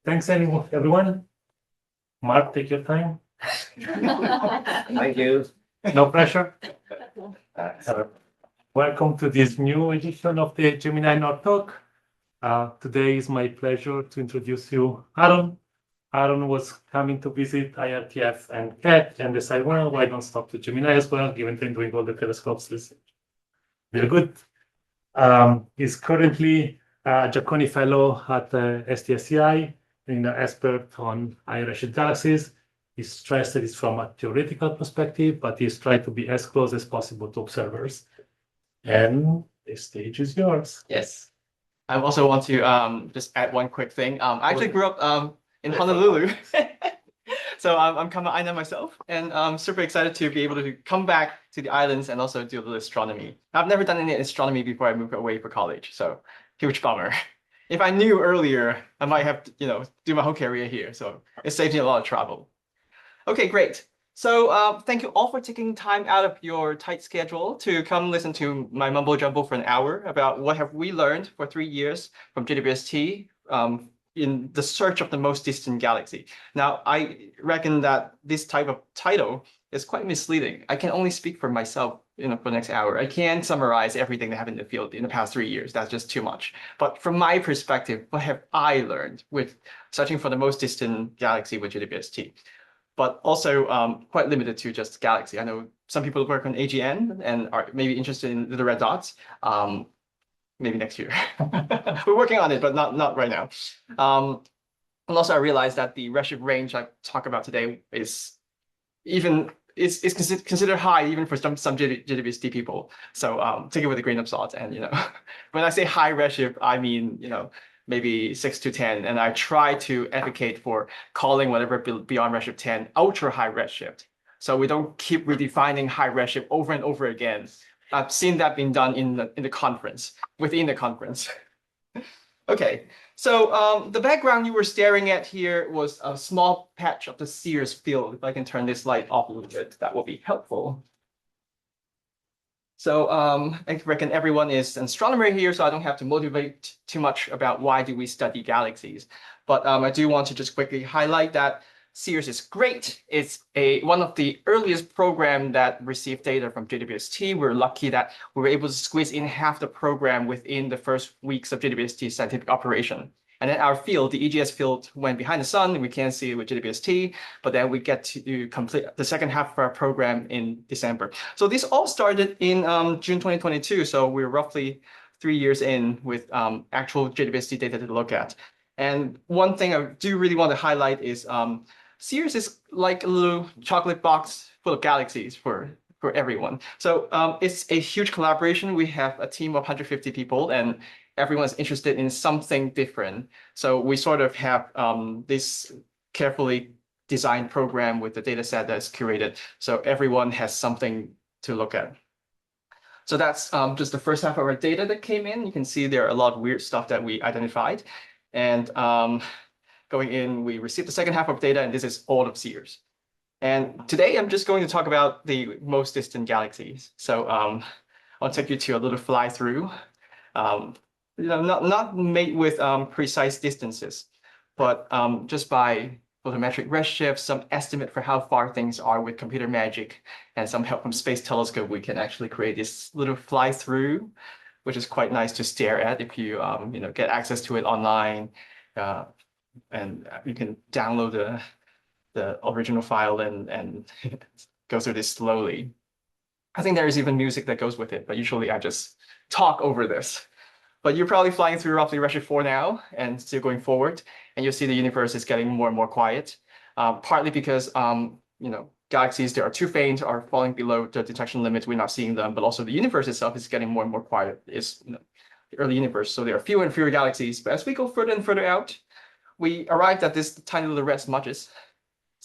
Thanks, everyone. Mark, take your time. Thank you. No pressure. Welcome to this new edition of the Gemini Nord Talk. Today is my pleasure to introduce you Aaron. Aaron was coming to visit IRTF and CAT and decided, well, why don't stop to Gemini as well, given them doing all the telescopes. Very good. He's currently a Giacconi Fellow at STSCI, an expert on high-redshift galaxies. He stressed that it's from a theoretical perspective, but he's tried to be as close as possible to observers. And the stage is yours. Yes. I also want to just add one quick thing. I actually grew up in Honolulu. So I'm Kama'aina myself, and I'm super excited to be able to come back to the islands and also do a little astronomy. I've never done any astronomy before I moved away for college, so huge bummer. If I knew earlier, I might have, do my whole career here. So it saves me a lot of travel. Okay, great. So thank you all for taking time out of your tight schedule to come listen to my mumbo jumbo for an hour about what have we learned for 3 years from JWST in the search of the most distant galaxy. Now, I reckon that this type of title is quite misleading. I can only speak for myself, for the next hour. I can't summarize everything that happened in the field in the past 3 years. That's just too much. But from my perspective, what have I learned with searching for the most distant galaxy with JWST? But also quite limited to just galaxy. I know some people work on AGN and are maybe interested in little red dots. Maybe next year. We're working on it, but not right now. And also I realized that the redshift range I talk about today is considered high even for some JWST people. So take it with a grain of salt. And when I say high redshift, I mean maybe 6 to 10, and I try to advocate for calling whatever beyond redshift 10 ultra high redshift. So we don't keep redefining high redshift over and over again. I've seen that being done in the conference, within the conference. Okay, so the background you were staring at here was a small patch of the Sears field. If I can turn this light off a little bit, that will be helpful. So I reckon everyone is an astronomer here, so I don't have to motivate too much about why do we study galaxies. But I do want to just quickly highlight that Sears is great. It's one of the earliest program that received data from JWST. We're lucky that we were able to squeeze in half the program within the first weeks of JWST scientific operation. And then our field, the EGS field, went behind the sun. We can't see it with JWST, but then we get to complete the second half of our program in December. So this all started in June 2022. So we're roughly 3 years in with actual JWST data to look at. And one thing I do really want to highlight is Sears is like a little chocolate box full of galaxies for everyone. So it's a huge collaboration. We have a team of 150 people, and everyone's interested in something different. So we sort of have this carefully designed program with the data set that's curated. So everyone has something to look at. So that's just the first half of our data that came in. You can see there are a lot of weird stuff that we identified. And going in, we received the second half of data, and this is all of Sears. And today I'm just going to talk about the most distant galaxies. So I'll take you to a little fly through. Not made with precise distances, but just by photometric redshift, some estimate for how far things are with computer magic, and some help from Space Telescope, we can actually create this little fly through, which is quite nice to stare at if you get access to it online, and you can download the original file and go through this slowly. I think there is even music that goes with it, but usually I just talk over this. But you're probably flying through roughly redshift 4 now and still going forward, and you'll see the universe is getting more and more quiet, partly because galaxies that are too faint are falling below the detection limits. We're not seeing them, but also the universe itself is getting more and more quiet. It's the early universe, so there are fewer and fewer galaxies. But as we go further and further out, we arrived at this tiny little red smudge. It's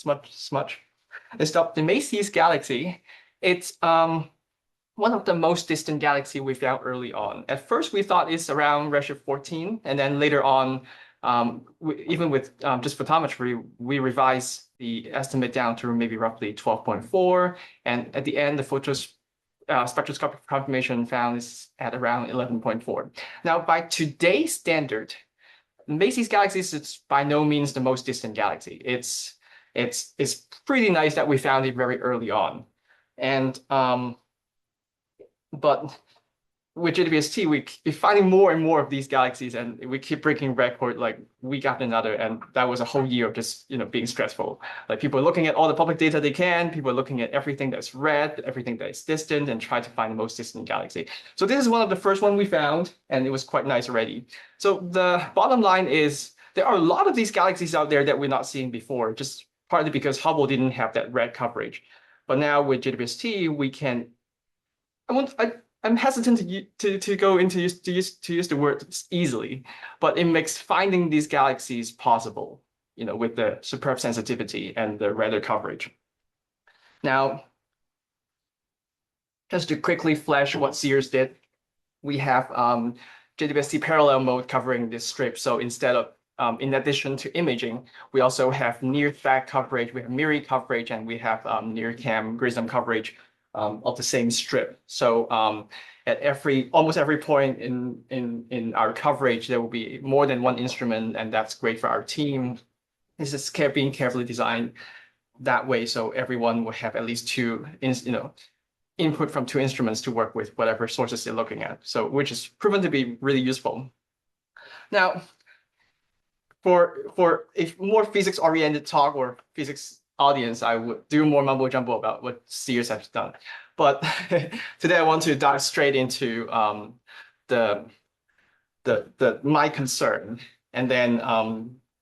the Macy's galaxy. It's one of the most distant galaxy we found early on. At first, we thought it's around redshift 14, and then later on, even with just photometry, we revised the estimate down to maybe roughly 12.4, and at the end, the spectroscopic confirmation found is at around 11.4. Now, by today's standard, Macy's galaxies, it's by no means the most distant galaxy. It's pretty nice that we found it very early on. And but with JWST, we keep finding more and more of these galaxies, and we keep breaking record like week after another. And that was a whole year of just being stressful. Like people are looking at all the public data they can, people are looking at everything that's red, everything that is distant, and try to find the most distant galaxy. So this is one of the first one we found, and it was quite nice already. So the bottom line is there are a lot of these galaxies out there that we're not seeing before, just partly because Hubble didn't have that red coverage. But now with JWST, we can. I'm hesitant to go into use the word easily, but it makes finding these galaxies possible, with the superb sensitivity and the radar coverage. Now, just to quickly flash what Sears did, we have JWST parallel mode covering this strip. So instead of in addition to imaging, we also have near fact coverage, we have MIRI coverage, and we have near cam GRISM coverage of the same strip. So at almost every point in our coverage, there will be more than one instrument, and that's great for our team. This is being carefully designed that way, so everyone will have at least two, input from two instruments to work with whatever sources they're looking at. So which is proven to be really useful. Now, for a more physics-oriented talk or physics audience, I would do more mumbo jumbo about what Sears has done. But today I want to dive straight into my concern, and then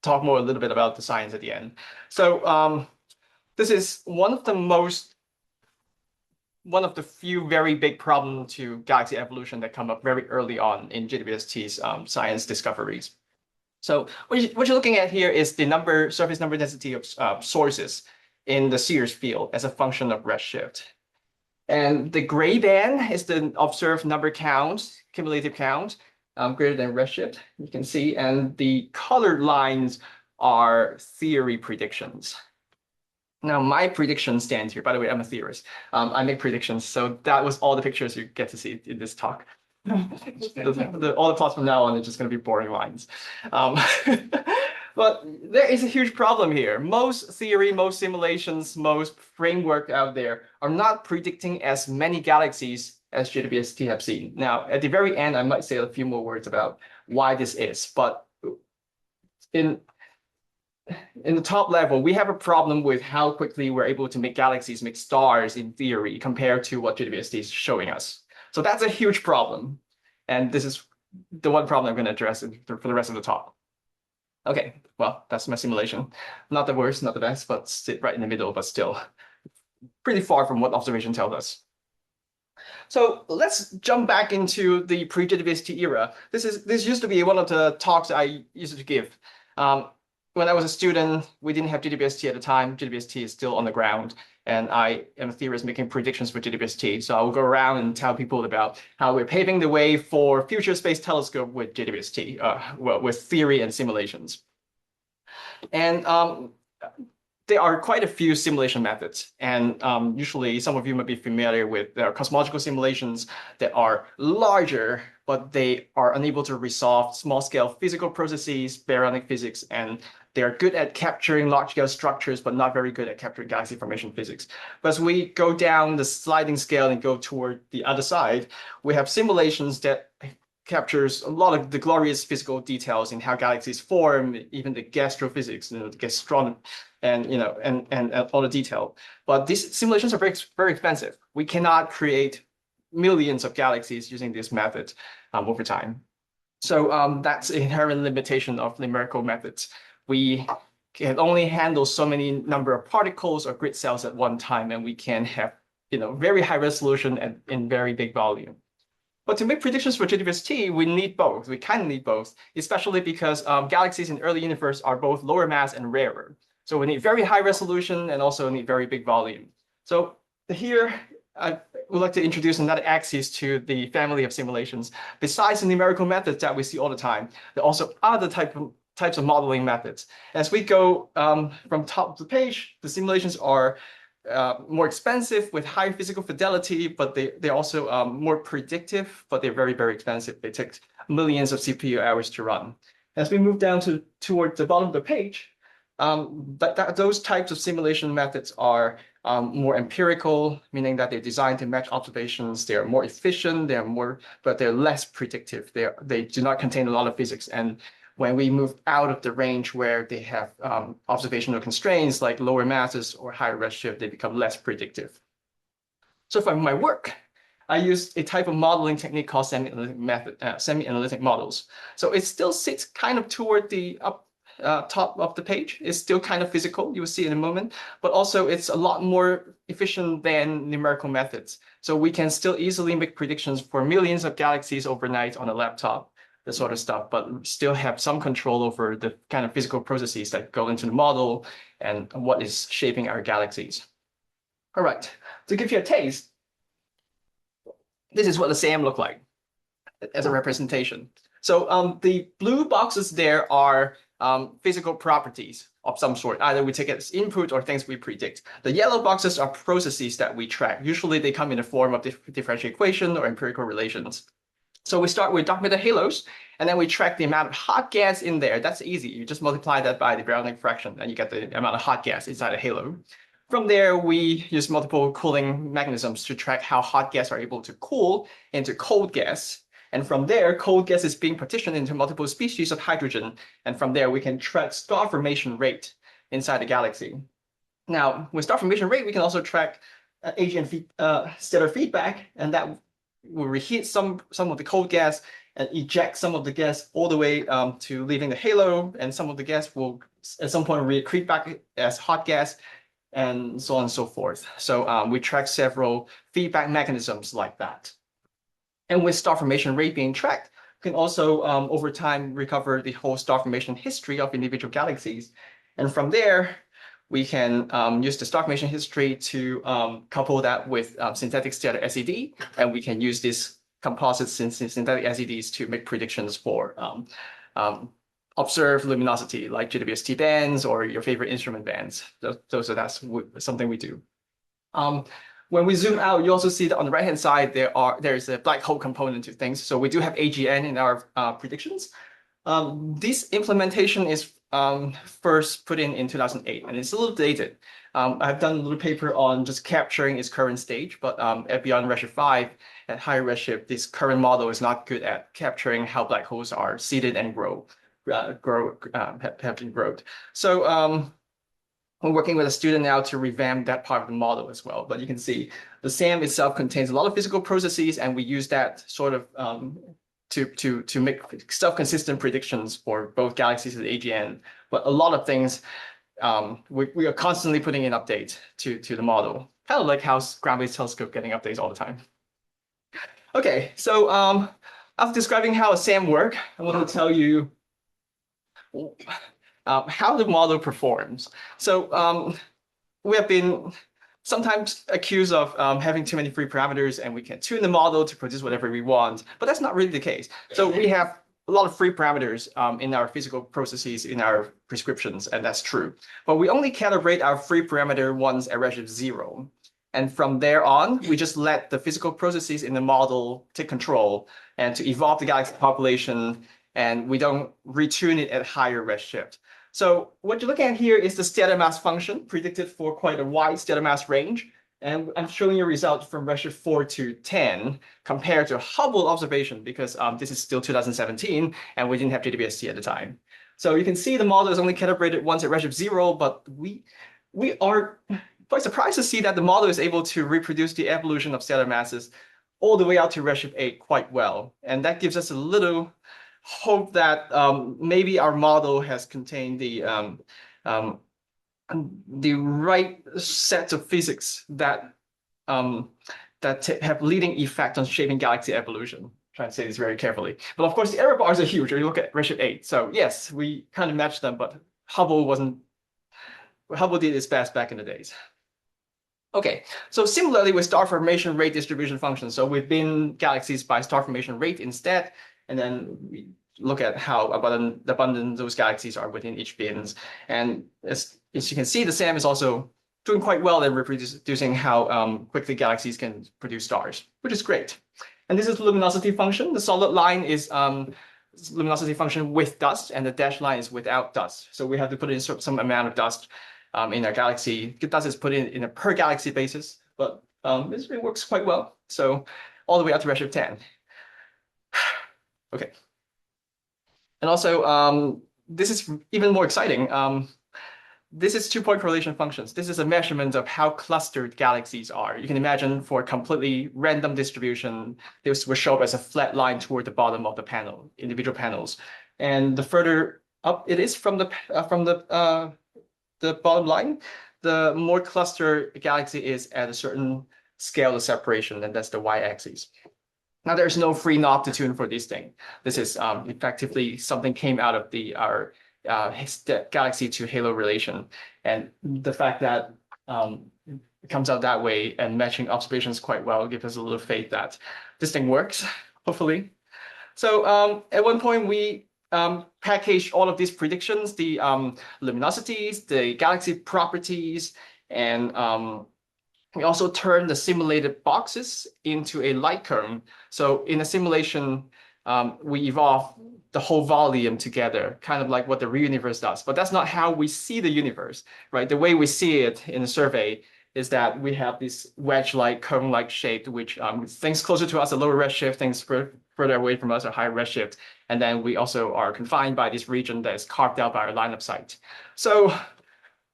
talk a little bit about the science at the end. So this is one of the few very big problems to galaxy evolution that come up very early on in JWST's science discoveries. So what you're looking at here is the surface number density of sources in the Sears field as a function of redshift. And the gray band is the observed number count, cumulative count, greater than redshift, you can see. And the colored lines are theory predictions. Now, my prediction stands here. By the way, I'm a theorist. I make predictions. So that was all the pictures you get to see in this talk. All the plots from now on are just going to be boring lines. But there is a huge problem here. Most theory, most simulations, most framework out there are not predicting as many galaxies as JWST have seen. Now, at the very end, I might say a few more words about why this is. But in the top level, we have a problem with how quickly we're able to make galaxies, make stars in theory, compared to what JWST is showing us. So that's a huge problem. And this is the one problem I'm going to address for the rest of the talk. Okay, well, that's my simulation. Not the worst, not the best, but sit right in the middle, but still pretty far from what observation tells us. So let's jump back into the pre-JWST era. This used to be one of the talks I used to give. When I was a student, we didn't have JWST at the time. JWST is still on the ground, and I am a theorist making predictions for JWST. So I will go around and tell people about how we're paving the way for future space telescope with JWST, with theory and simulations. And there are quite a few simulation methods, and usually some of you might be familiar with their cosmological simulations that are larger, but they are unable to resolve small-scale physical processes, baryonic physics, and they're good at capturing large-scale structures, but not very good at capturing galaxy formation physics. But as we go down the sliding scale and go toward the other side, we have simulations that captures a lot of the glorious physical details in how galaxies form, even the gastrophysics, the gastronomy, and all the detail. But these simulations are very, very expensive. We cannot create millions of galaxies using this method over time. So that's an inherent limitation of numerical methods. We can only handle so many number of particles or grid cells at one time, and we can have very high resolution and in very big volume. But to make predictions for JWST, we need both. We kind of need both, especially because galaxies in early universe are both lower mass and rarer. So we need very high resolution and also need very big volume. So here, I would like to introduce another axis to the family of simulations. Besides the numerical methods that we see all the time, there are also other types of modeling methods. As we go from top of the page, the simulations are more expensive with high physical fidelity, but they're also more predictive, but they're very, very expensive. They take millions of CPU hours to run. As we move down toward the bottom of the page, those types of simulation methods are more empirical, meaning that they're designed to match observations. They are more efficient. But they're less predictive. They do not contain a lot of physics. And when we move out of the range where they have observational constraints like lower masses or higher redshift, they become less predictive. So for my work, I used a type of modeling technique called semi-analytic models. So it still sits kind of toward the top of the page. It's still kind of physical. You will see in a moment, but also it's a lot more efficient than numerical methods. So we can still easily make predictions for millions of galaxies overnight on a laptop, this sort of stuff, but still have some control over the kind of physical processes that go into the model and what is shaping our galaxies. All right, to give you a taste, this is what the SAM look like as a representation. So the blue boxes there are physical properties of some sort. Either we take it as input or things we predict. The yellow boxes are processes that we track. Usually they come in the form of differential equation or empirical relations. So we start with dark matter halos, and then we track the amount of hot gas in there. That's easy. You just multiply that by the Brownian fraction, and you get the amount of hot gas inside a halo. From there, we use multiple cooling mechanisms to track how hot gas are able to cool into cold gas. And from there, cold gas is being partitioned into multiple species of hydrogen. And from there, we can track star formation rate inside the galaxy. Now, with star formation rate, we can also track AGN stellar feedback, and that will reheat some of the cold gas and eject some of the gas all the way to leaving the halo. And some of the gas will, at some point, retreat back as hot gas, and so on and so forth. So we track several feedback mechanisms like that. And with star formation rate being tracked, we can also, over time, recover the whole star formation history of individual galaxies. And from there, we can use the star formation history to couple that with synthetic stellar SED, and we can use these composite synthetic SEDs to make predictions for observed luminosity, like JWST bands or your favorite instrument bands. So that's something we do. When we zoom out, you also see that on the right-hand side, there's a black hole component to things. So we do have AGN in our predictions. This implementation is first put in 2008, and it's a little dated. I've done a little paper on just capturing its current stage, but at beyond redshift 5, at higher redshift, this current model is not good at capturing how black holes are seeded and have been growth. So we're working with a student now to revamp that part of the model as well. But you can see the SAM itself contains a lot of physical processes, and we use that sort of to make self-consistent predictions for both galaxies and AGN. But a lot of things, we are constantly putting in updates to the model, kind of like how ground-based telescope getting updates all the time. Okay, so after describing how a SAM works, I want to tell you how the model performs. So we have been sometimes accused of having too many free parameters, and we can tune the model to produce whatever we want, but that's not really the case. So we have a lot of free parameters in our physical processes, in our prescriptions, and that's true. But we only calibrate our free parameter once at redshift 0. And from there on, we just let the physical processes in the model take control and to evolve the galaxy population, and we don't retune it at higher redshift. So what you're looking at here is the stellar mass function predicted for quite a wide stellar mass range. And I'm showing you a result from redshift 4 to 10 compared to Hubble observation, because this is still 2017 and we didn't have JWST at the time. So you can see the model is only calibrated once at redshift 0, but we are quite surprised to see that the model is able to reproduce the evolution of stellar masses all the way out to redshift 8 quite well. And that gives us a little hope that maybe our model has contained the right set of physics that have leading effect on shaping galaxy evolution. I'm trying to say this very carefully. But of course, the error bars are huge when you look at redshift 8. So yes, we kind of matched them, but Hubble did its best back in the days. Okay, so similarly with star formation rate distribution functions. So we've been galaxies by star formation rate instead, and then we look at how abundant those galaxies are within each bins. And as you can see, the SAM is also doing quite well in reproducing how quickly galaxies can produce stars, which is great. And this is the luminosity function. The solid line is luminosity function with dust, and the dashed line is without dust. So we have to put in some amount of dust in our galaxy. Dust is put in a per galaxy basis, but this really works quite well. So all the way up to redshift 10. Okay. And also, this is even more exciting. This is two-point correlation functions. This is a measurement of how clustered galaxies are. You can imagine for a completely random distribution, this will show up as a flat line toward the bottom of the panel, individual panels. And the further up it is from the bottom line, the more clustered a galaxy is at a certain scale of separation, and that's the y-axis. Now, there's no free knob to tune for this thing. This is effectively something came out of our galaxy to halo relation, and the fact that it comes out that way and matching observations quite well gives us a little faith that this thing works, hopefully. So at one point we packaged all of these predictions, the luminosities, the galaxy properties, and we also turned the simulated boxes into a light curve. So in a simulation, we evolve the whole volume together, kind of like what the real universe does. But that's not how we see the universe, right? The way we see it in the survey is that we have this wedge-like, cone-like shape, which things closer to us are lower redshift, things further away from us are higher redshift. And then we also are confined by this region that is carved out by our line of sight. So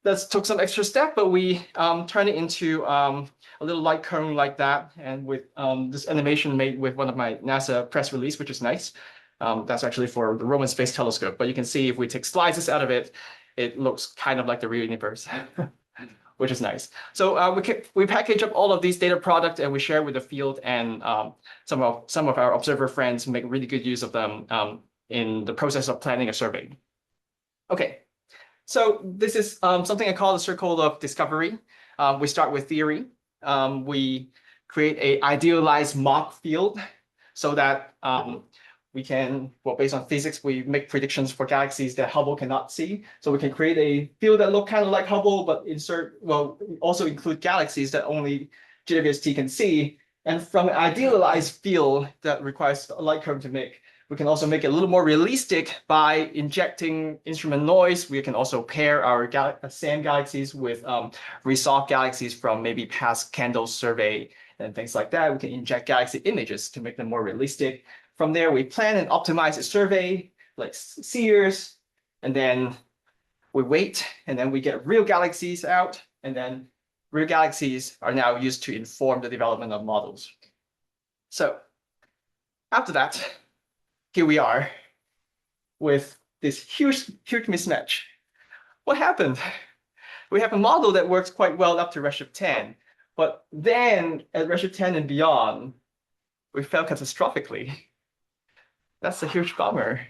that took some extra step, but we turned it into a little light cone like that, and with this animation made with one of my NASA press release, which is nice. That's actually for the Roman Space Telescope, but you can see if we take slices out of it, it looks kind of like the real universe, which is nice. So we package up all of these data products and we share with the field, and some of our observer friends make really good use of them in the process of planning a survey. Okay. So this is something I call the circle of discovery. We start with theory. We create an idealized mock field so that we can, well, based on physics, we make predictions for galaxies that Hubble cannot see. So we can create a field that look kind of like Hubble, but also include galaxies that only JWST can see. And from an idealized field that requires a light curve to make, we can also make it a little more realistic by injecting instrument noise. We can also pair our SAM galaxies with resolved galaxies from maybe past candle survey and things like that. We can inject galaxy images to make them more realistic. From there, we plan and optimize a survey like Sears, and then we wait, and then we get real galaxies out, and then real galaxies are now used to inform the development of models. So after that, here we are with this huge mismatch. What happened? We have a model that works quite well up to redshift 10, but then at redshift 10 and beyond, we fell catastrophically. That's a huge bummer.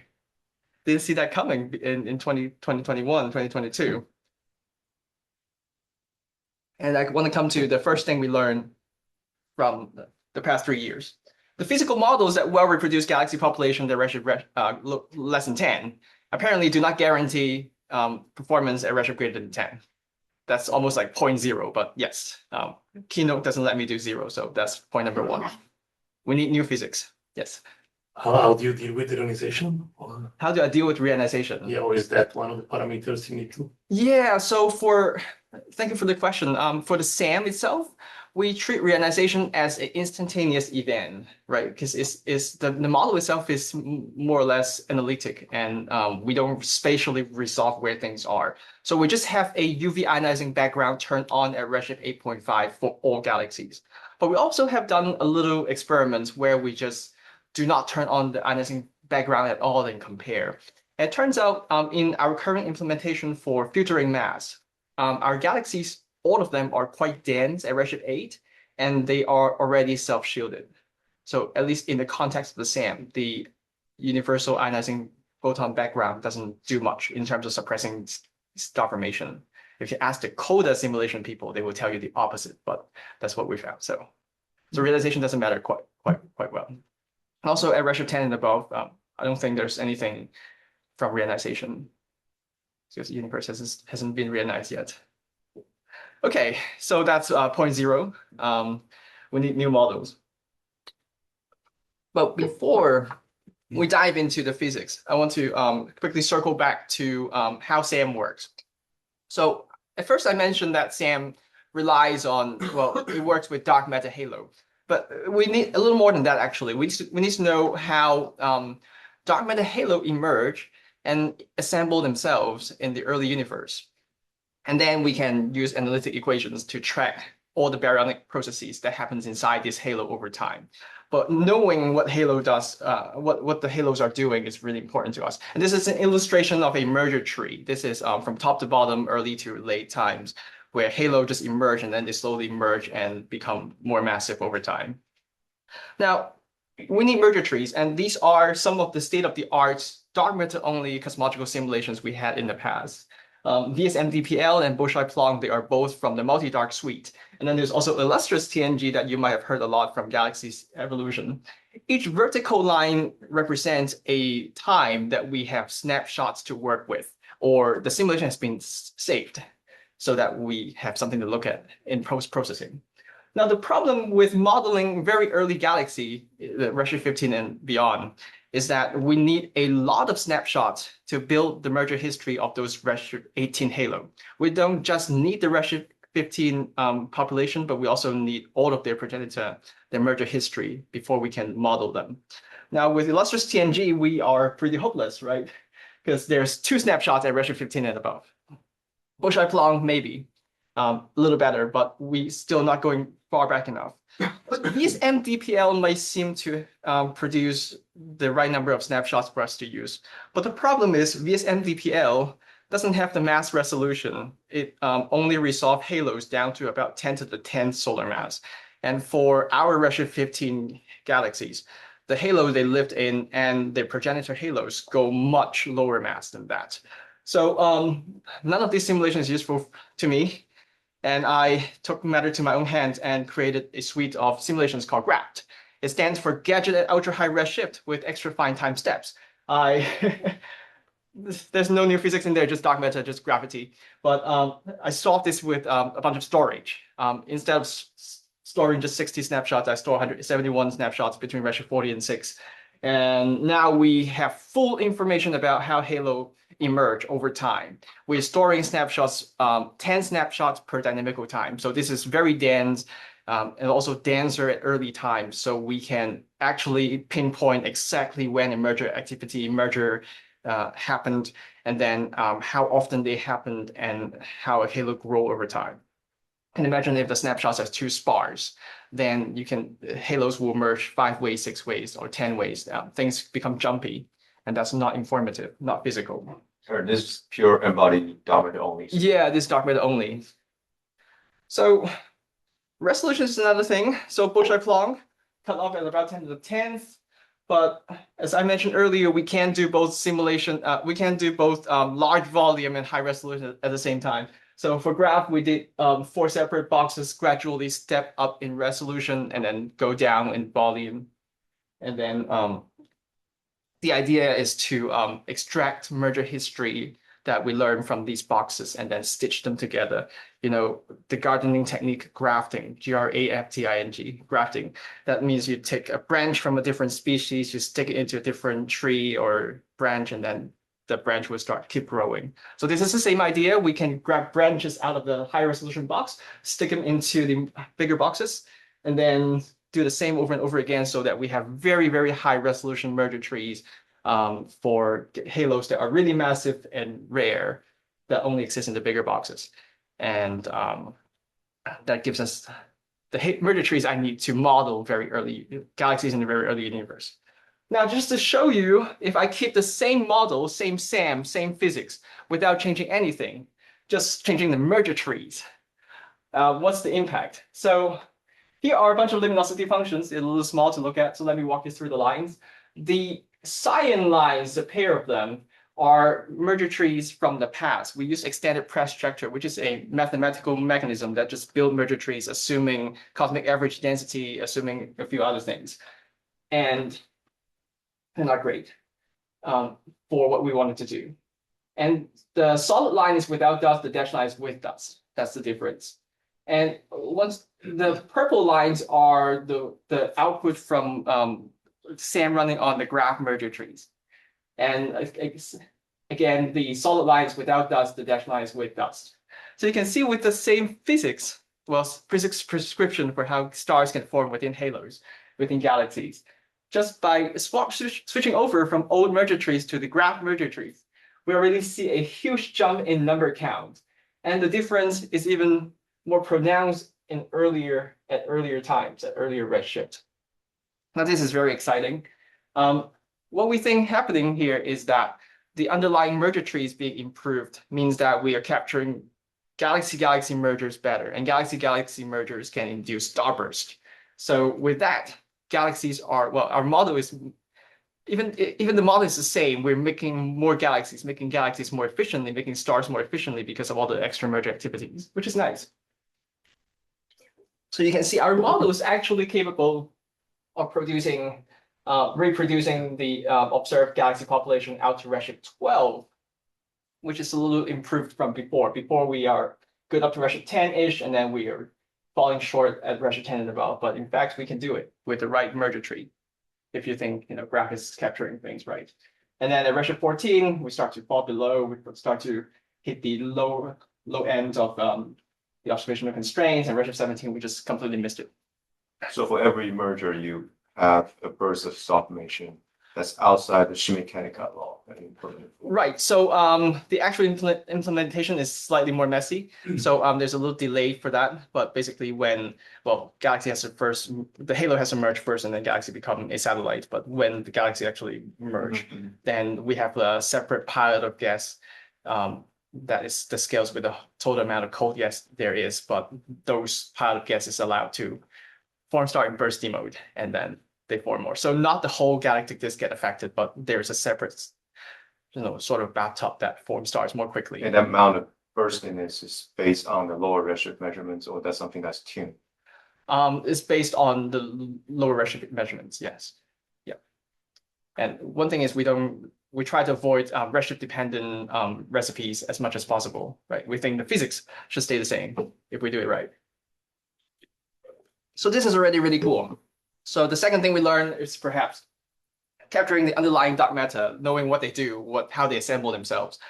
Didn't see that coming in 2021, 2022. And I want to come to the first thing we learned from the past 3 years. The physical models that well reproduce galaxy population that redshift look less than 10 apparently do not guarantee performance at redshift greater than 10. That's almost like 0.0, but yes, Keynote doesn't let me do 0, so that's point number 1. We need new physics. Yes. How do you deal with ionization? How do I deal with reionization? Yeah, or is that one of the parameters you need to? Yeah, so thank you for the question. For the SAM itself, we treat reionization as an instantaneous event, right? Because the model itself is more or less analytic, and we don't spatially resolve where things are. So we just have a UV ionizing background turned on at redshift 8.5 for all galaxies. But we also have done a little experiments where we just do not turn on the ionizing background at all and compare. And it turns out in our current implementation for filtering mass, our galaxies, all of them are quite dense at redshift 8, and they are already self-shielded. So at least in the context of the SAM, the universal ionizing photon background doesn't do much in terms of suppressing star formation. If you ask the CODA simulation people, they will tell you the opposite, but that's what we found. So realization doesn't matter quite well. And also at redshift 10 and above, I don't think there's anything from reionization because the universe hasn't been reionized yet. Okay, so that's 0.0. We need new models. But before we dive into the physics, I want to quickly circle back to how SAM works. So at first I mentioned that SAM relies on, well, it works with dark matter halo, but we need a little more than that actually. We need to know how dark matter halo emerge and assemble themselves in the early universe. And then we can use analytic equations to track all the baryonic processes that happens inside this halo over time. But knowing what halo does, what the halos are doing is really important to us. And this is an illustration of a merger tree. This is from top to bottom, early to late times, where halo just emerge and then they slowly merge and become more massive over time. Now, we need merger trees, and these are some of the state-of-the-art dark matter-only cosmological simulations we had in the past. VSMDPL and Bolshoi-Plonk, they are both from the multi-dark suite. And then there's also illustrious TNG that you might have heard a lot from Galaxy's evolution. Each vertical line represents a time that we have snapshots to work with, or the simulation has been saved so that we have something to look at in post-processing. Now, the problem with modeling very early galaxy, the Redshift 15 and beyond, is that we need a lot of snapshots to build the merger history of those Redshift 18 halo. We don't just need the Redshift 15 population, but we also need all of their progenitor, their merger history before we can model them. Now, with illustrious TNG, we are pretty hopeless, right? Because there's 2 snapshots at Redshift 15 and above. Bolshoi-Plonk, maybe a little better, but we still not going far back enough. But these MDPL might seem to produce the right number of snapshots for us to use. But the problem is VSMDPL doesn't have the mass resolution. It only resolves halos down to about 10 to the 10th solar mass. And for our Redshift 15 galaxies, the halo they lived in and their progenitor halos go much lower mass than that. So none of these simulations is useful to me. And I took matter to my own hands and created a suite of simulations called GRAPT. It stands for Gadget at Ultra High Redshift with extra fine time steps. There's no new physics in there, just dark matter, just gravity. But I solved this with a bunch of storage. Instead of storing just 60 snapshots, I store 171 snapshots between Redshift 40 and 6. And now we have full information about how halo emerge over time. We're storing snapshots, 10 snapshots per dynamical time. So this is very dense and also denser at early times. So we can actually pinpoint exactly when a merger happened, and then how often they happened and how a halo grow over time. And imagine if the snapshots are too sparse, then halos will merge 5 ways, 6 ways, or 10 ways. Things become jumpy, and that's not informative, not physical. Sure, this is pure embodied dark matter only. Yeah, this dark matter only. So resolution is another thing. So Bolshoi-Plonk cut off at about 10 to the 10th. But as I mentioned earlier, we can do both simulation. We can do both large volume and high resolution at the same time. So for graph, we did 4 separate boxes, gradually step up in resolution and then go down in volume. And then the idea is to extract merger history that we learn from these boxes and then stitch them together. You know, the gardening technique, grafting, grafting, grafting. That means you take a branch from a different species, you stick it into a different tree or branch, and then the branch will keep growing. So this is the same idea. We can grab branches out of the high resolution box, stick them into the bigger boxes, and then do the same over and over again so that we have very, very high resolution merger trees for halos that are really massive and rare that only exist in the bigger boxes. And that gives us the merger trees I need to model very early galaxies in the very early universe. Now, just to show you, if I keep the same model, same SAM, same physics, without changing anything, just changing the merger trees, what's the impact? So here are a bunch of luminosity functions. It's a little small to look at, so let me walk you through the lines. The cyan lines, a pair of them, are merger trees from the past. We use extended press structure, which is a mathematical mechanism that just builds merger trees, assuming cosmic average density, assuming a few other things. And they're not great for what we wanted to do. And the solid line is without dust, the dashed line is with dust. That's the difference. And once the purple lines are the output from SAM running on the graph merger trees. And again, the solid line is without dust, the dashed line is with dust. So you can see with the same physics, well, physics prescription for how stars can form within halos, within galaxies, just by switching over from old merger trees to the graph merger trees, we already see a huge jump in number count. And the difference is even more pronounced at earlier times, at earlier redshift. Now, this is very exciting. What we think happening here is that the underlying merger trees being improved means that we are capturing galaxy-galaxy mergers better, and galaxy-galaxy mergers can induce starburst. So with that, galaxies are, well, our model is, even the model is the same. We're making more galaxies, making galaxies more efficiently, making stars more efficiently because of all the extra merger activities, which is nice. So you can see our model is actually capable of producing, reproducing the observed galaxy population out to redshift 12, which is a little improved from before. Before we are good up to redshift 10-ish, and then we are falling short at redshift 10 and above. But in fact, we can do it with the right merger tree, if you think graph is capturing things right. And then at redshift 14, we start to fall below. We start to hit the low end of the observational constraints. And redshift 17, we just completely missed it. So for every merger, you have a burst of soft formation that's outside the Schmidt-Kennicott law. Right. So the actual implementation is slightly more messy. So there's a little delay for that. But basically, when galaxy has to first, the halo has to merge first, and then galaxy become a satellite. But when the galaxy actually merge, then we have a separate pilot of gas that scales with the total amount of cold gas there is. But those pilot of gas is allowed to form star in bursty mode, and then they form more. So not the whole galactic disk get affected, but there's a separate, sort of bathtub that forms stars more quickly. And that amount of burstiness is based on the lower redshift measurements, or that's something that's tuned? It's based on the lower redshift measurements, yes. Yeah. And one thing is we try to avoid redshift dependent recipes as much as possible, right? We think the physics should stay the same if we do it right. So this is already really cool. So the second thing we learn is perhaps capturing the underlying dark matter, knowing what they do, how they assemble themselves,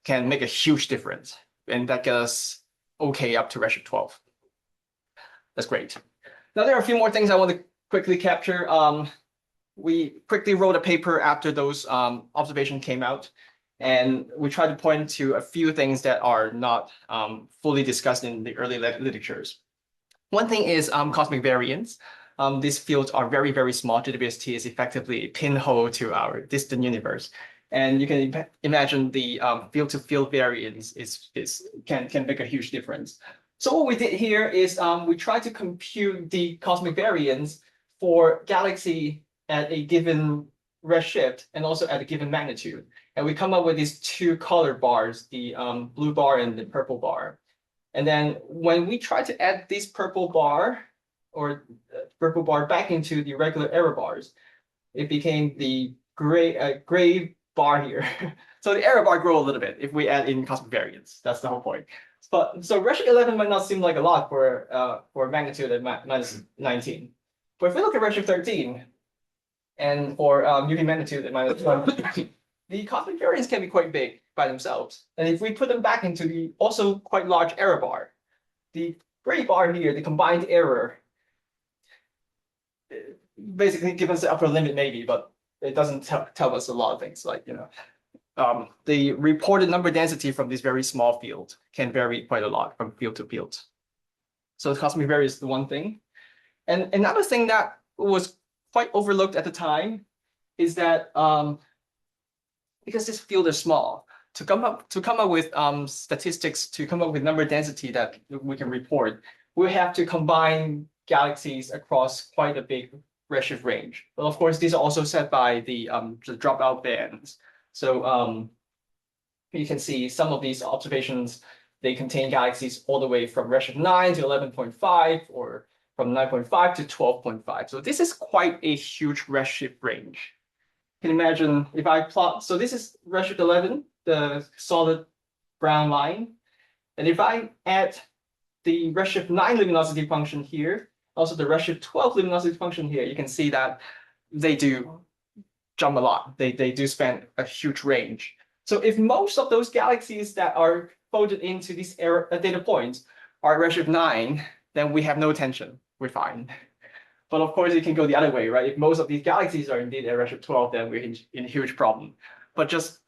can make a huge difference. And that gets us okay up to redshift 12. That's great. Now there are a few more things I want to quickly capture. We quickly wrote a paper after those observations came out, and we tried to point to a few things that are not fully discussed in the early literatures. One thing is cosmic variance. These fields are very, very small. JWST is effectively a pinhole to our distant universe. And you can imagine the field-to-field variance can make a huge difference. So what we did here is we tried to compute the cosmic variance for galaxy at a given redshift and also at a given magnitude. And we come up with these two color bars, the blue bar and the purple bar. And then when we try to add this purple bar back into the regular error bars, it became the gray bar here. So the error bar grow a little bit if we add in cosmic variance. That's the whole point. But so redshift 11 might not seem like a lot for magnitude at minus 19. But if we look at redshift 13 and for UV magnitude at minus 20, the cosmic variance can be quite big by themselves. And if we put them back into the also quite large error bar, the gray bar here, the combined error, basically gives us the upper limit maybe, but it doesn't tell us a lot of things, like, the reported number density from this very small field can vary quite a lot from field to field. So the cosmic variance is the one thing. And another thing that was quite overlooked at the time is that because this field is small, to come up with statistics, to come up with number density that we can report, we have to combine galaxies across quite a big redshift range. But of course, these are also set by the dropout bands. So you can see some of these observations, they contain galaxies all the way from redshift 9 to 11.5, or from 9.5 to 12.5. So this is quite a huge redshift range. You can imagine if I plot, so this is redshift 11, the solid brown line. And if I add the redshift 9 luminosity function here, also the redshift 12 luminosity function here, you can see that they do jump a lot. They do span a huge range. So if most of those galaxies that are folded into these data points are redshift 9, then we have no tension. We're fine. But of course, it can go the other way, right? If most of these galaxies are indeed at redshift 12, then we're in a huge problem. But just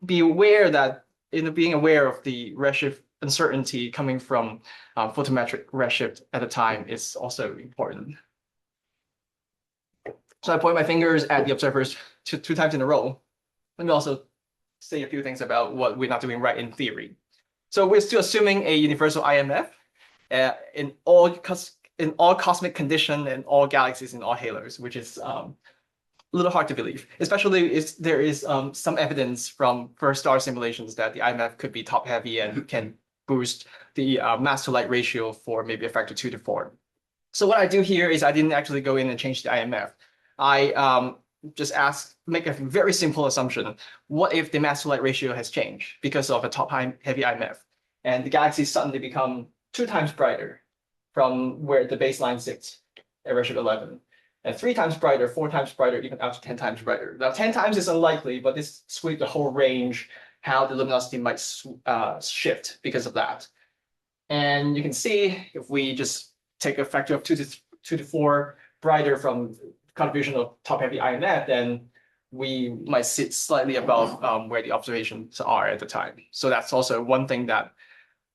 be aware that being aware of the redshift uncertainty coming from photometric redshift at the time is also important. So I point my fingers at the observers two times in a row. Let me also say a few things about what we're not doing right in theory. So we're still assuming a universal IMF in all cosmic condition and all galaxies in all halos, which is a little hard to believe, especially if there is some evidence from first star simulations that the IMF could be top heavy and can boost the mass to light ratio for maybe a factor 2 to 4. So what I do here is I didn't actually go in and change the IMF. I just make a very simple assumption. What if the mass to light ratio has changed because of a top heavy IMF and the galaxies suddenly become 2 times brighter from where the baseline sits at redshift 11, and 3 times brighter, 4 times brighter, even up to 10 times brighter. Now 10 times is unlikely, but this sweeps the whole range how the luminosity might shift because of that. And you can see if we just take a factor of 2 to 4 brighter from contribution of top-heavy IMF, then we might sit slightly above where the observations are at the time. So that's also one thing that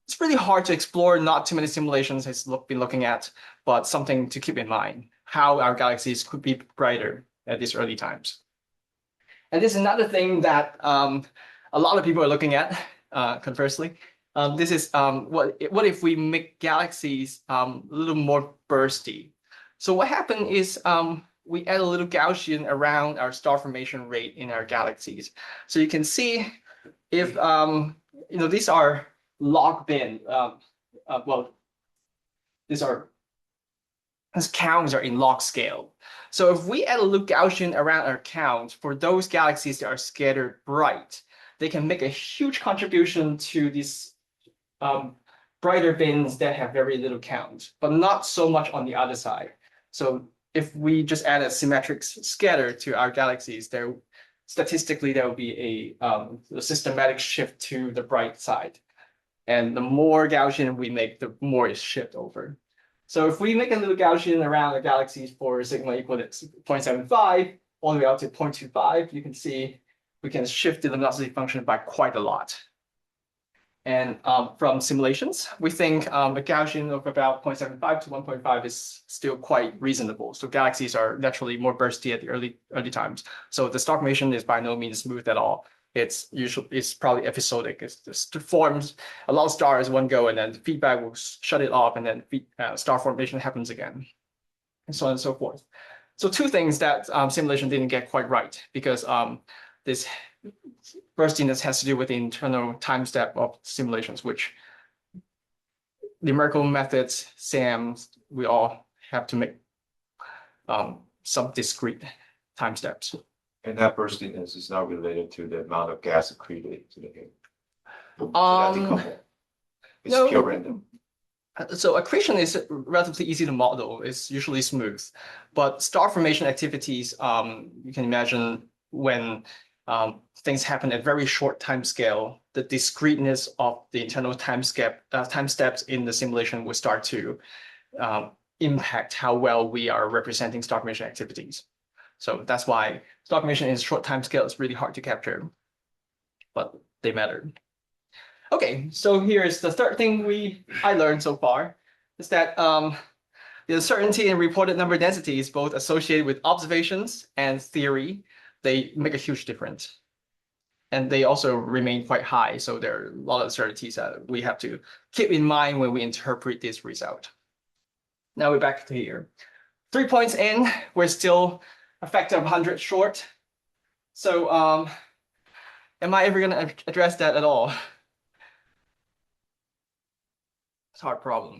it's really hard to explore. Not too many simulations has been looking at, but something to keep in mind, how our galaxies could be brighter at these early times. And this is another thing that a lot of people are looking at, conversely. This is what if we make galaxies a little more bursty? So what happened is we add a little Gaussian around our star formation rate in our galaxies. So you can see if these are log bin. These counts are in log scale. So if we add a little Gaussian around our count for those galaxies that are scattered bright, they can make a huge contribution to these brighter bins that have very little count, but not so much on the other side. So if we just add a symmetric scatter to our galaxies, statistically there will be a systematic shift to the bright side. And the more Gaussian we make, the more it shift over. So if we make a little Gaussian around the galaxies for sigma equal to 0.75 all the way out to 0.25, you can see we can shift the luminosity function by quite a lot. And from simulations, we think a Gaussian of about 0.75 to 1.5 is still quite reasonable. So galaxies are naturally more bursty at the early times. So the star formation is by no means smooth at all. It's probably episodic. It just forms a lot of stars one go, and then the feedback will shut it off, and then star formation happens again, and so on and so forth. So 2 things that simulation didn't get quite right, because this burstiness has to do with the internal time step of simulations, which numerical methods, SAMs, we all have to make some discrete time steps. And that burstiness is not related to the amount of gas accreted to the air. It's no. pure random. So accretion is relatively easy to model. It's usually smooth, but star formation activities, you can imagine when things happen at very short time scale, the discreteness of the internal time steps in the simulation will start to impact how well we are representing star formation activities. So that's why star formation in short time scale is really hard to capture, but they matter. Okay, so here's the third thing I learned so far, is that the uncertainty in reported number density is both associated with observations and theory. They make a huge difference. And they also remain quite high, so there are a lot of uncertainties that we have to keep in mind when we interpret this result. Now we're back to here. 3 points in, we're still a factor of 100 short. So am I ever going to address that at all? It's a hard problem.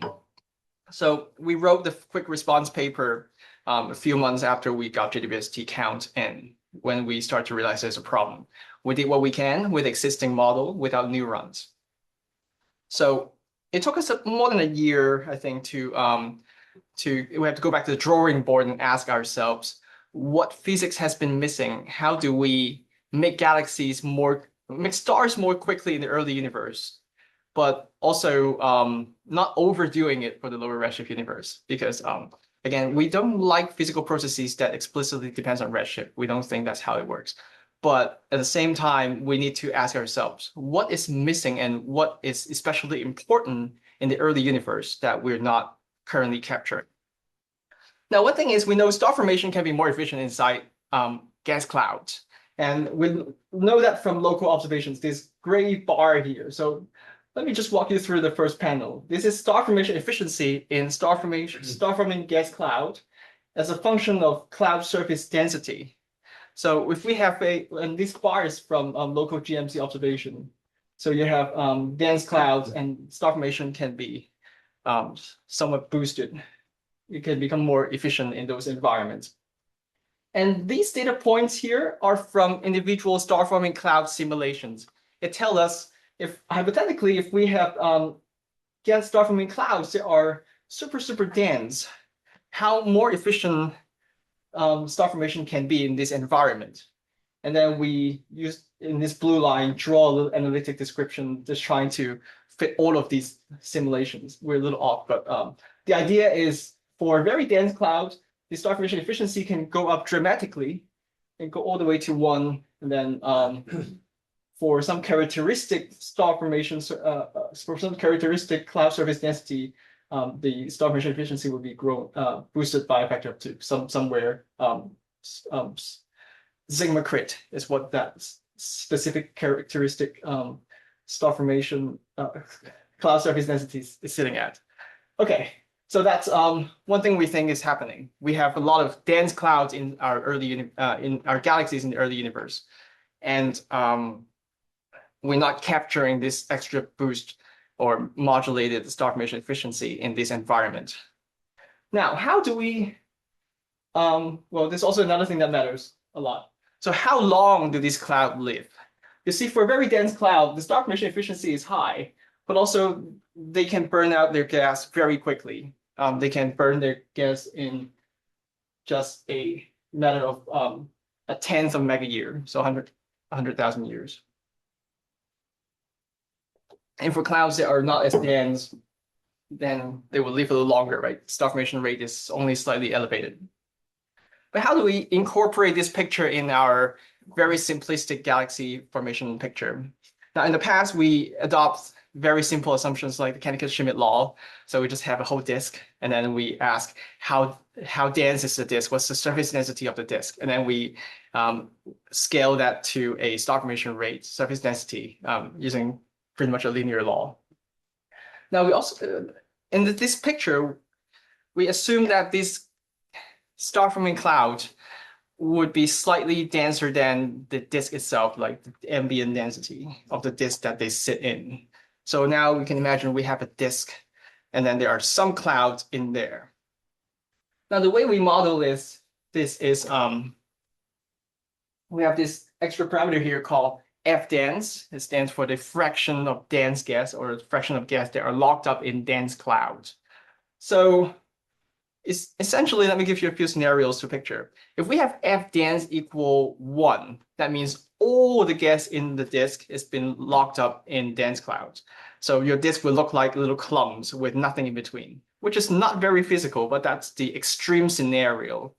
So we wrote the quick response paper a few months after we got JWST count in, when we start to realize there's a problem. We did what we can with existing model without new runs. So it took us more than a year, I think, we have to go back to the drawing board and ask ourselves, what physics has been missing. How do we make make stars more quickly in the early universe, but also not overdoing it for the lower redshift universe? Because again, we don't like physical processes that explicitly depends on redshift. We don't think that's how it works. But at the same time, we need to ask ourselves, what is missing and what is especially important in the early universe that we're not currently capturing? Now, one thing is we know star formation can be more efficient inside gas clouds. And we know that from local observations, this gray bar here. So let me just walk you through the first panel. This is star formation efficiency in star forming gas cloud as a function of cloud surface density. So if we have and this bar is from local GMC observation. So you have dense clouds and star formation can be somewhat boosted. You can become more efficient in those environments. And these data points here are from individual star forming cloud simulations. It tells us if hypothetically, if we have gas star forming clouds that are super dense, how more efficient star formation can be in this environment. And then we use, in this blue line, draw a little analytic description, just trying to fit all of these simulations. We're a little off, but the idea is for very dense clouds, the star formation efficiency can go up dramatically and go all the way to 1. And then for some characteristic star formations, for some characteristic cloud surface density, the star formation efficiency will be boosted by a factor of 2, somewhere sigma crit is what that specific characteristic star formation cloud surface density is sitting at. Okay, so that's one thing we think is happening. We have a lot of dense clouds in our in our galaxies in the early universe, and we're not capturing this extra boost or modulated star formation efficiency in this environment. Now, how do we, well, there's also another thing that matters a lot. So how long do these clouds live? You see, for a very dense cloud, the star formation efficiency is high, but also they can burn out their gas very quickly. They can burn their gas in just a matter of a tenth of mega year, so 100,000 years. And for clouds that are not as dense, then they will live a little longer, right? Star formation rate is only slightly elevated. But how do we incorporate this picture in our very simplistic galaxy formation picture? Now, in the past, we adopt very simple assumptions like the Kennecott-Schmidt law. So we just have a whole disk, and then we ask how dense is the disk? What's the surface density of the disk? And then we scale that to a star formation rate, surface density, using pretty much a linear law. Now we also, in this picture, we assume that this star forming cloud would be slightly denser than the disk itself, like the ambient density of the disk that they sit in. So now we can imagine we have a disk, and then there are some clouds in there. Now the way we model this is we have this extra parameter here called F dense. It stands for the fraction of dense gas, or the fraction of gas that are locked up in dense clouds. So it's essentially, let me give you a few scenarios to picture. If we have F dense equal 1, that means all the gas in the disk has been locked up in dense clouds. So your disk will look like little clumps with nothing in between, which is not very physical, but that's the extreme scenario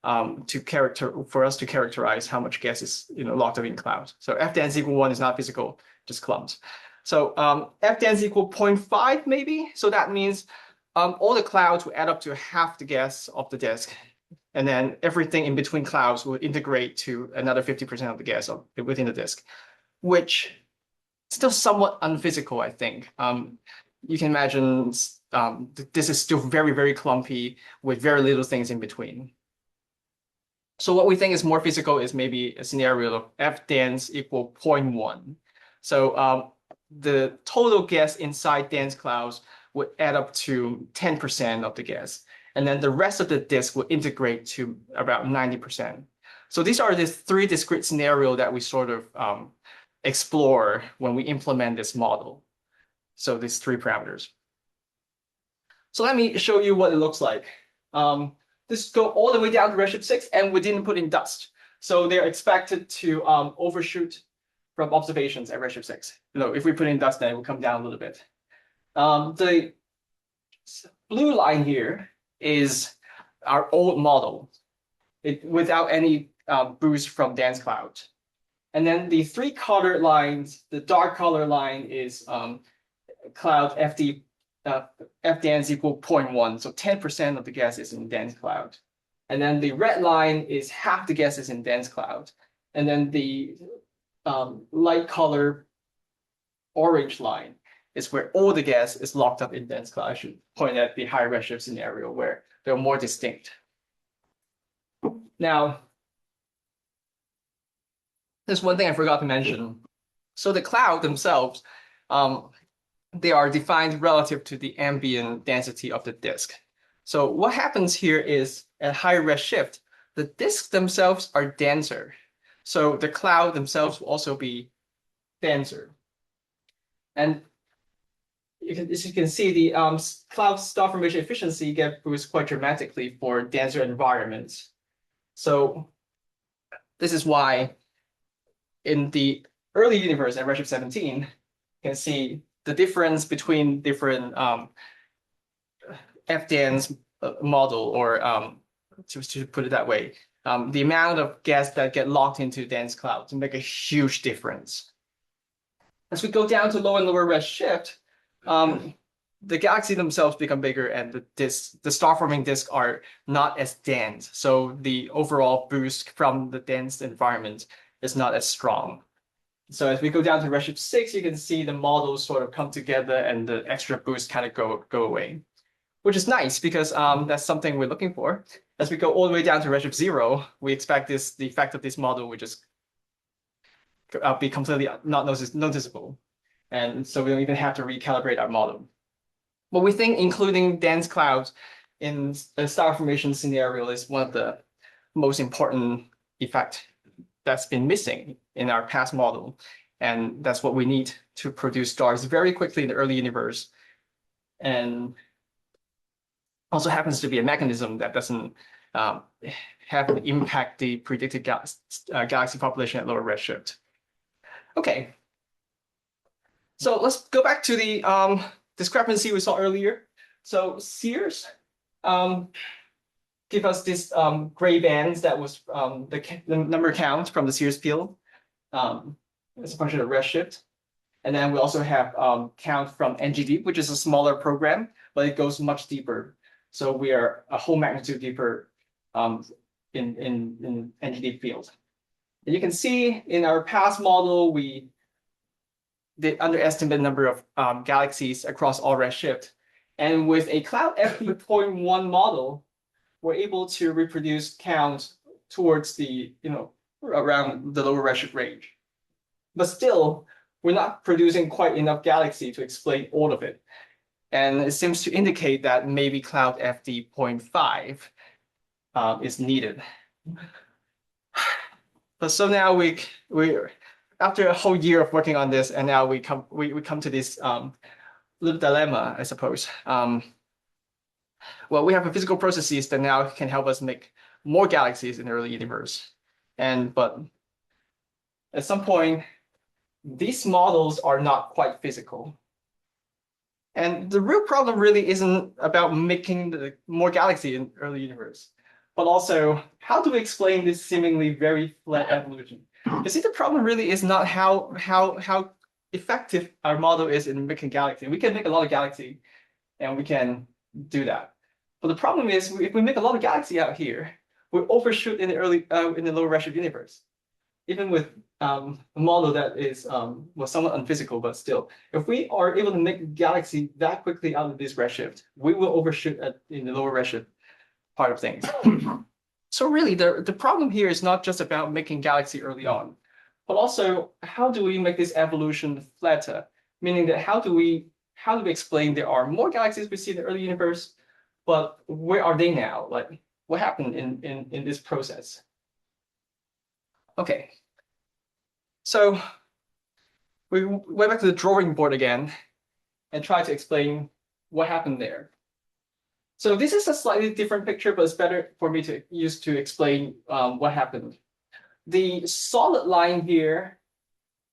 for us to characterize how much gas is locked up in clouds. So F dense equal 1 is not physical, just clumps. So F dense equal 0.5 maybe. So that means all the clouds will add up to half the gas of the disk. And then everything in between clouds will integrate to another 50% of the gas within the disk, which is still somewhat unphysical, I think. You can imagine this is still very, very clumpy with very little things in between. So what we think is more physical is maybe a scenario of F dense equal 0.1. So the total gas inside dense clouds would add up to 10% of the gas. And then the rest of the disk will integrate to about 90%. So these are the 3 discrete scenarios that we sort of explore when we implement this model. So these 3 parameters. So let me show you what it looks like. this go all the way down to redshift 6, and we didn't put in dust. So they're expected to overshoot from observations at redshift 6. If we put in dust, then it will come down a little bit. The blue line here is our old model, without any boost from dense cloud. And then the three colored lines, the dark color line is cloud FD FDN equal 0.1, so 10% of the gas is in dense cloud. And then the red line is half the gas is in dense cloud. And then the light color orange line is where all the gas is locked up in dense cloud. I should point at the high redshift scenario where they're more distinct. Now, there's one thing I forgot to mention. So the cloud themselves, they are defined relative to the ambient density of the disk. So what happens here is at higher redshift, the disks themselves are denser. So the cloud themselves will also be denser. And as you can see, the cloud star formation efficiency gets boosted quite dramatically for denser environments. So this is why in the early universe at redshift 17, you can see the difference between different FDN's model, or to put it that way, the amount of gas that get locked into dense clouds make a huge difference. As we go down to lower and lower redshift, the galaxy themselves become bigger, and the star-forming disks are not as dense. So the overall boost from the dense environment is not as strong. So as we go down to redshift 6, you can see the models sort of come together and the extra boost kind of go away, which is nice because that's something we're looking for. As we go all the way down to redshift 0, we expect the effect of this model would just be completely not noticeable. And so we don't even have to recalibrate our model. But we think including dense clouds in a star formation scenario is one of the most important effects that's been missing in our past model. And that's what we need to produce stars very quickly in the early universe. And also happens to be a mechanism that doesn't impact the predicted galaxy population at lower redshift. Okay. So let's go back to the discrepancy we saw earlier. So Sears give us this gray bands that was the number count from the Sears field. It's a function of redshift. And then we also have count from NGD, which is a smaller program, but it goes much deeper. So we are a whole magnitude deeper in NGD field. And you can see in our past model, we did underestimate the number of galaxies across all redshift. And with a cloud FP.1 model, we're able to reproduce count towards the, around the lower redshift range. But still, we're not producing quite enough galaxy to explain all of it. And it seems to indicate that maybe cloud FD.5 is needed. But so now we after a whole year of working on this, and now we come to this little dilemma, I suppose. Well, we have a physical processes that now can help us make more galaxies in the early universe. But at some point, these models are not quite physical. And the real problem really isn't about making more galaxy in early universe, but also how do we explain this seemingly very flat evolution? You see, the problem really is not how effective our model is in making galaxy. We can make a lot of galaxy, and we can do that. But the problem is, if we make a lot of galaxy out here, we overshoot in the lower redshift universe. Even with a model that is somewhat unphysical, but still, if we are able to make galaxy that quickly out of this redshift, we will overshoot in the lower redshift part of things. So really, the problem here is not just about making galaxy early on, but also how do we make this evolution flatter? Meaning that how do we explain there are more galaxies we see in the early universe, but where are they now? Like, what happened in this process? Okay, so we went back to the drawing board again and tried to explain what happened there. So this is a slightly different picture, but it's better for me to use to explain what happened. The solid line here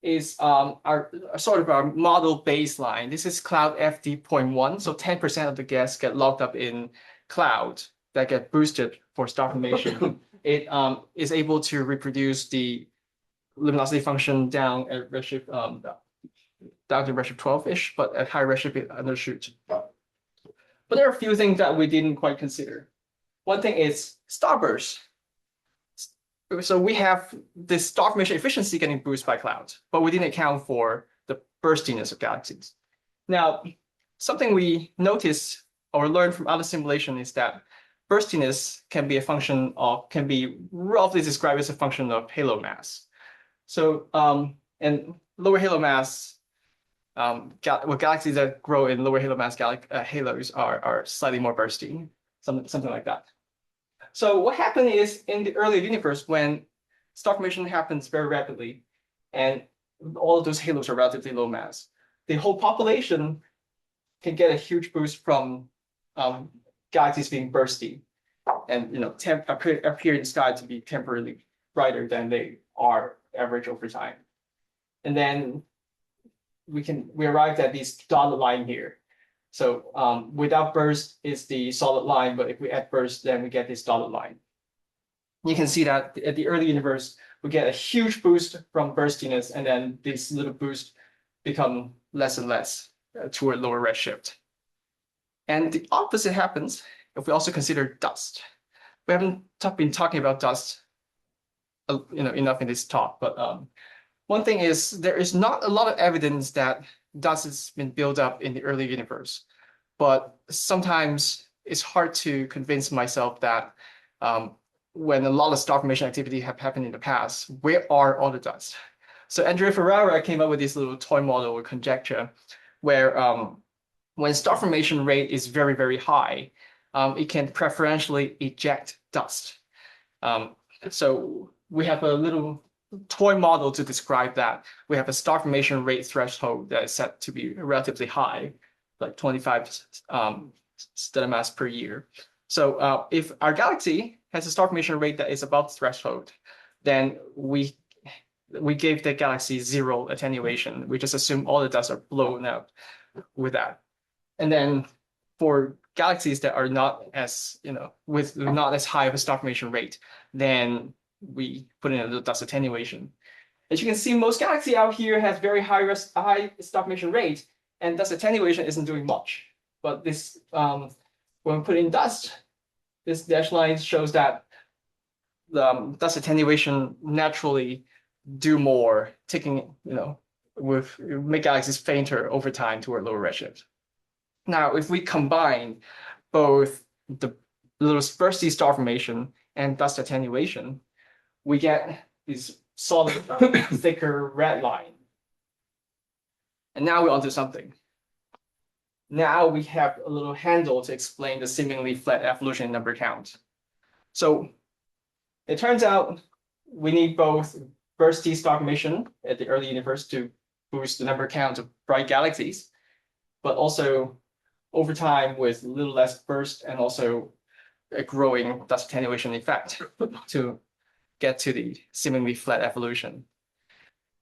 is our sort of our model baseline. This is cloud FD.1. So 10% of the gas get locked up in cloud that get boosted for star formation. It is able to reproduce the luminosity function down at redshift down to redshift 12-ish, but at high redshift it undershoot. But there are a few things that we didn't quite consider. One thing is starburst. So we have this star formation efficiency getting boosted by clouds, but we didn't account for the burstiness of galaxies. Now, something we noticed or learned from other simulation is that burstiness can be a function of, can be roughly described as a function of halo mass. So, and lower halo mass, galaxies that grow in lower halo mass halos are slightly more bursty, something like that. So what happened is in the early universe, when star formation happens very rapidly, and all of those halos are relatively low mass, the whole population can get a huge boost from galaxies being bursty, and appear in the sky to be temporarily brighter than they are average over time. And then we arrived at this dotted line here. So without burst is the solid line, but if we add burst, then we get this dotted line. You can see that at the early universe, we get a huge boost from burstiness, and then this little boost become less and less toward lower redshift. And the opposite happens if we also consider dust. We haven't been talking about dust enough in this talk, but one thing is there is not a lot of evidence that dust has been built up in the early universe, but sometimes it's hard to convince myself that when a lot of star formation activity have happened in the past, where are all the dust? So Andrea Ferrara came up with this little toy model or conjecture where when star formation rate is very, very high, it can preferentially eject dust. So we have a little toy model to describe that. We have a star formation rate threshold that is set to be relatively high, like 25 stellar mass per year. So if our galaxy has a star formation rate that is above the threshold, then we gave the galaxy zero attenuation. We just assume all the dust are blown out with that. And then for galaxies that are not as, with not as high of a star formation rate, then we put in a little dust attenuation. As you can see, most galaxy out here has very high star formation rate, and dust attenuation isn't doing much. But this, when we put in dust, this dashed line shows that the dust attenuation naturally do more, taking, make galaxies fainter over time toward lower redshift. Now, if we combine both the little bursty star formation and dust attenuation, we get this solid, thicker red line. And now we're onto something. Now we have a little handle to explain the seemingly flat evolution number count. So it turns out we need both bursty star formation at the early universe to boost the number count of bright galaxies, but also over time with a little less burst and also a growing dust attenuation effect to get to the seemingly flat evolution.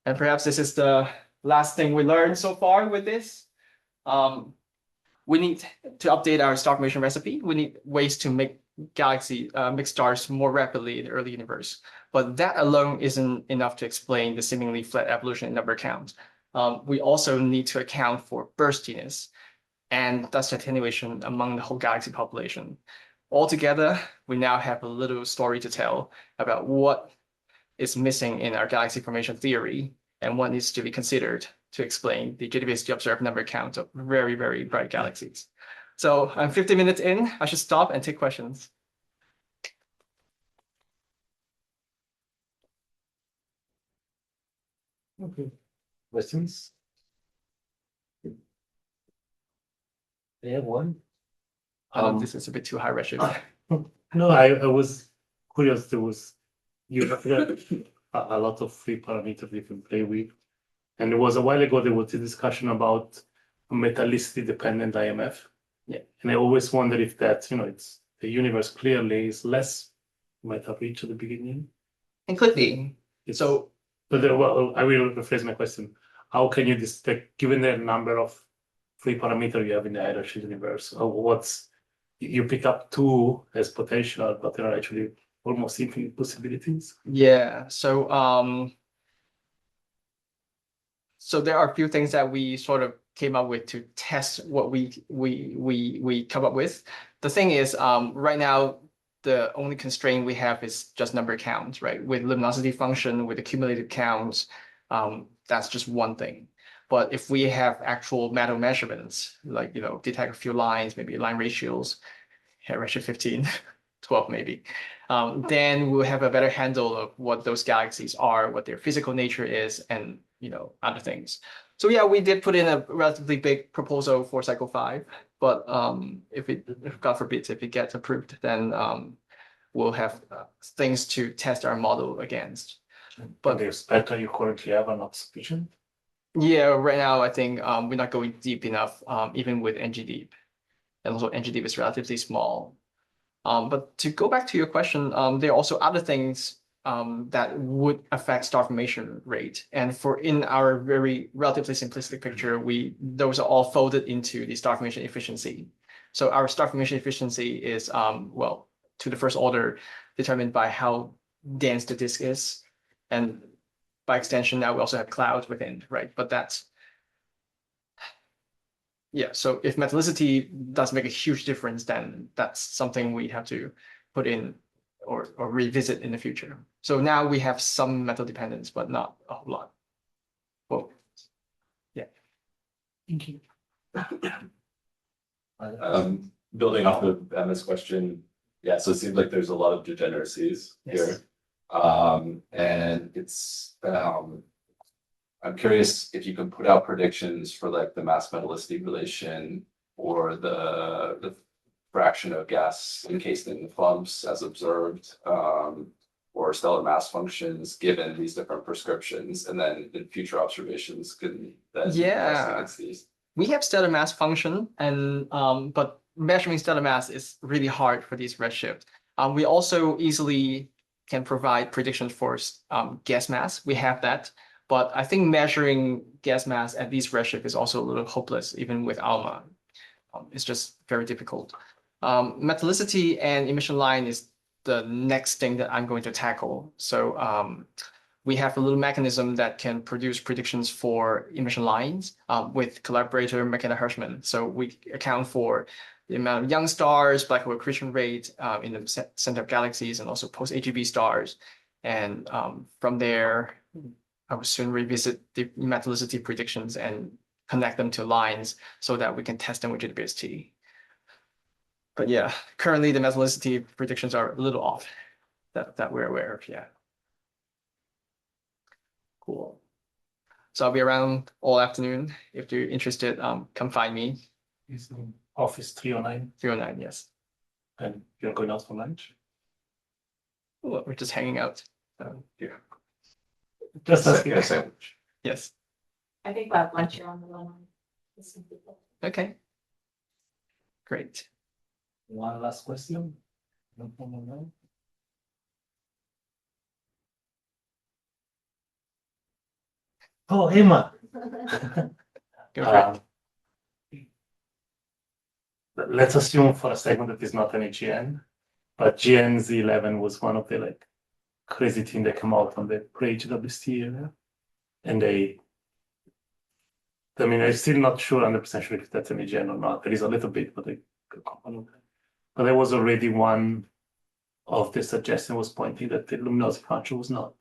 And perhaps this is the last thing we learned so far with this. We need to update our star formation recipe. We need ways to make make stars more rapidly in the early universe. But that alone isn't enough to explain the seemingly flat evolution in number count. We also need to account for burstiness and dust attenuation among the whole galaxy population. Altogether, we now have a little story to tell about what is missing in our galaxy formation theory and what needs to be considered to explain the JWST observed number count of very, very bright galaxies. So I'm 50 minutes in. I should stop and take questions. Okay. Questions? I have one. This is a bit too high redshift. No, I was curious. You have a lot of free parameters you can play with. And it was a while ago, there was a discussion about metallicity dependent IMF. And I always wonder if that, it's the universe clearly is less meta-rich at the beginning. It could be. So, But well, I will rephrase my question. How can you detect, given the number of free parameter you have in the hierarchy universe, you pick up two as potential, but there are actually almost infinite possibilities? yeah. So there are a few things that we sort of came up with to test what we come up with. The thing is, right now, the only constraint we have is just number counts, right? With luminosity function, with accumulated counts, that's just one thing. But if we have actual matter measurements, like, detect a few lines, maybe line ratios, ratio 15, 12 maybe, then we'll have a better handle of what those galaxies are, what their physical nature is, and other things. So yeah, we did put in a relatively big proposal for cycle 5, but if God forbid, if it gets approved, then we'll have things to test our model against. But the spectra you currently have are not sufficient? Yeah, right now I think we're not going deep enough, even with NGDeep. And also NGDeep is relatively small. But to go back to your question, there are also other things that would affect star formation rate. And in our very relatively simplistic picture, those are all folded into the star formation efficiency. So our star formation efficiency is, to the first order, determined by how dense the disk is. And by extension, now we also have clouds within, right? But so if metallicity does make a huge difference, then that's something we have to put in or revisit in the future. So now we have some metal dependence, but not a whole lot. Well, yeah. Thank you. Building off of Emma's question, so it seems like there's a lot of degeneracies here. And it's I'm curious if you can put out predictions for like the mass metallicity relation or the fraction of gas encased in the clumps as observed, or stellar mass functions given these different prescriptions, and then in future observations can then test against these. We have stellar mass function, and but measuring stellar mass is really hard for these redshift. We also easily can provide predictions for gas mass. We have that. But I think measuring gas mass at these redshift is also a little hopeless, even with ALMA. It's just very difficult. Metallicity and emission line is the next thing that I'm going to tackle. So we have a little mechanism that can produce predictions for emission lines with collaborator McKenna Hirschman. So we account for the amount of young stars, black hole accretion rate in the center of galaxies, and also post-AGB stars. And from there, I will soon revisit the metallicity predictions and connect them to lines so that we can test them with JWST. But yeah, currently the metallicity predictions are a little off that we're aware of. Yeah. Cool. So I'll be around all afternoon. If you're interested, come find me. Is in office 309. 309, yes. And you're going out for lunch? Well, we're just hanging out. Yeah. Just a sandwich. Yes. I think we'll have lunch here on the line. Okay. Great. One last question. Oh, Emma. Go for it. Let's assume for a second that it's not an AGN, but GNZ11 was one of the crazy thing that came out on the pre-JWST area. And I'm still not sure 100% sure if that's an AGN or not. There is a little bit, but there was already one of the suggestion was pointing that the luminosity function was not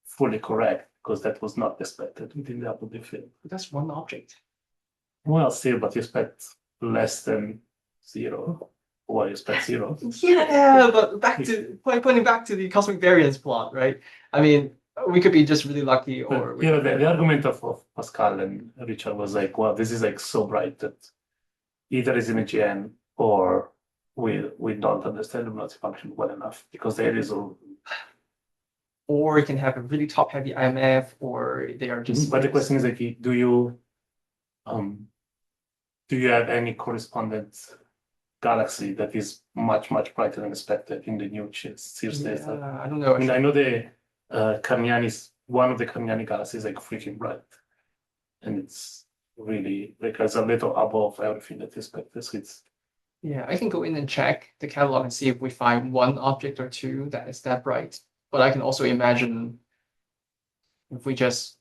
fully correct because that was not expected within the Apple field. That's one object. Well, still, but you expect less than 0. Or you expect 0. Yeah, but pointing back to the cosmic variance plot, right? I mean, we could be just really lucky, or the argument of Pascal and Richard was like, well, this is so bright that either it's an AGN or we don't understand the luminosity function well enough because there is or it can have a really top-heavy IMF, or they are just. But the question is do do you have any correspondent galaxy that is much brighter than expected in the new Sears data? I don't know. I mean, I know the Carmiani is one of the Carmiani galaxies like freaking bright, and it's really like it's a little above everything that is expected. So it's Yeah, I can go in and check the catalog and see if we find one object or two that is that bright. But I can also imagine if we just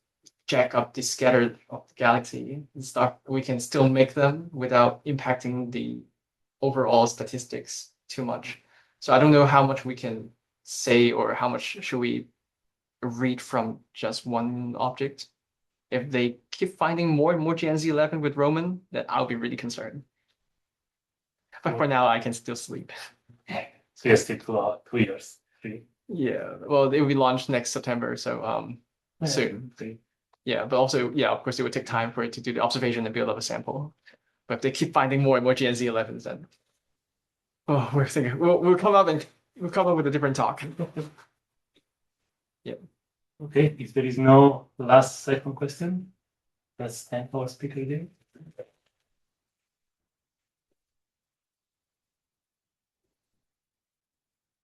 jack up the scatter of the galaxy and stuff, we can still make them without impacting the overall statistics too much. So I don't know how much we can say or how much should we read from just one object. If they keep finding more and more GNZ11 with Roman, then I'll be really concerned. But for now, I can still sleep. so you stick to 2 years, 3. Yeah, well, it will be launched next September, so soon. Yeah, but also, yeah, of course, it would take time for it to do the observation and build up a sample. But if they keep finding more and more GNZ11s, then we're thinking we'll come up with a different talk. Okay, if there is no last second question, let's thank our speaker again.